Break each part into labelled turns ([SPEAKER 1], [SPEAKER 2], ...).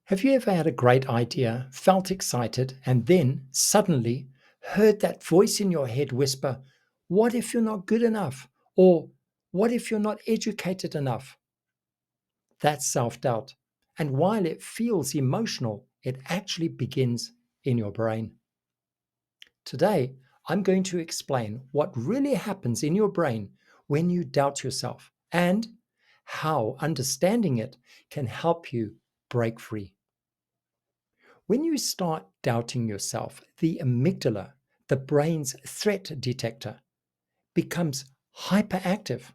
[SPEAKER 1] Have you ever had a great idea, felt excited, and then suddenly heard that voice in your head whisper, "What if you're not good enough?" Or, "What if you're not educated enough?" That's self doubt. And while it feels emotional, it actually begins in your brain. Today, I'm going to explain what really happens in your brain when you doubt yourself and how understanding it can help you break free. When you start doubting yourself, the amygdala, the brain's threat detector, becomes hyperactive.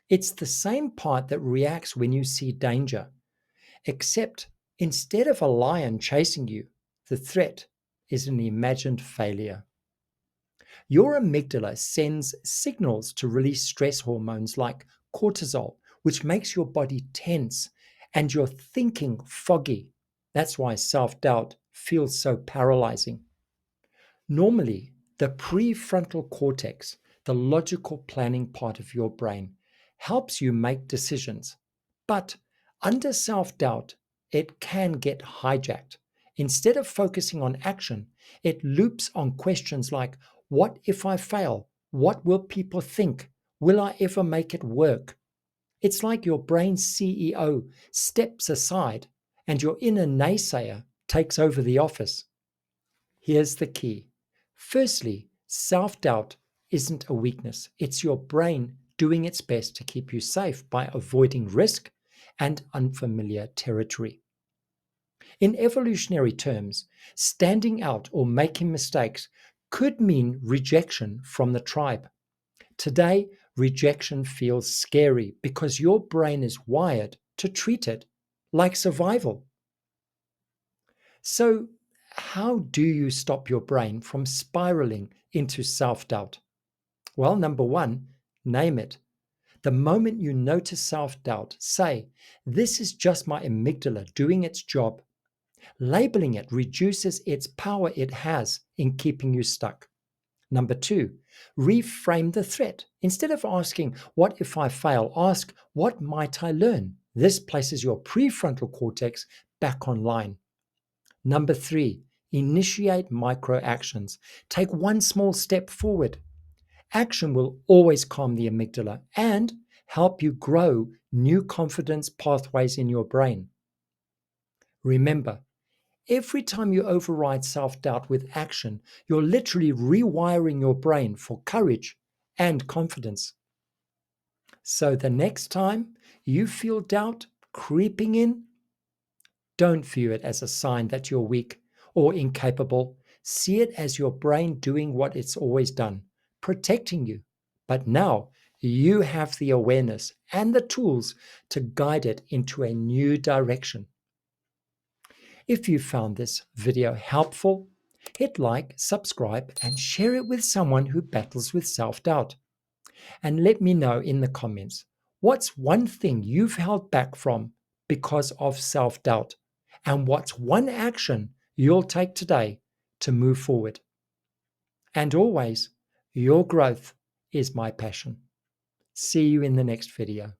[SPEAKER 1] It's the same part that reacts when you see danger, except instead of a lion chasing you, the threat is an imagined failure. Your amygdala sends signals to release stress hormones like cortisol, which makes your body tense and your thinking foggy. That's why self-doubt feels so paralyzing. Normally, the prefrontal cortex, the logical planning part of your brain, helps you make decisions. But under self-doubt, it can get hijacked. Instead of focusing on action, it loops on questions like, what if I fail? What will people think? Will I ever make it work? It's like your brain's CEO steps aside and your inner naysayer takes over the office. Here's the key. Firstly, self-doubt isn't a weakness. It's your brain doing its best to keep you safe by avoiding risk and unfamiliar territory. In evolutionary terms, standing out or making mistakes could mean rejection from the tribe. Today, rejection feels scary because your brain is wired to treat it like survival. So, how do you stop your brain from spiraling into self-doubt? Well, number one, name it. The moment you notice self-doubt, say, "This is just my amygdala doing its job." Labeling it reduces its power it has in keeping you stuck. Number two, reframe the threat. Instead of asking, "What if I fail?" ask, "What might I learn?" This places your prefrontal cortex back online. Number three, initiate micro actions. Take one small step forward. Action will always calm the amygdala and help you grow new confidence pathways in your brain. Remember, every time you override self-doubt with action, you're literally rewiring your brain for courage and confidence. So the next time you feel doubt creeping in, don't view it as a sign that you're weak or incapable. See it as your brain doing what it's always done, protecting you. But now you have the awareness and the tools to guide it into a new direction. If you found this video helpful, hit like, subscribe, and share it with someone who battles with self-doubt. And let me know in the comments, what's one thing you've held back from because of self-doubt? And what's one action you'll take today to move forward? And always, your growth is my passion. See you in the next video.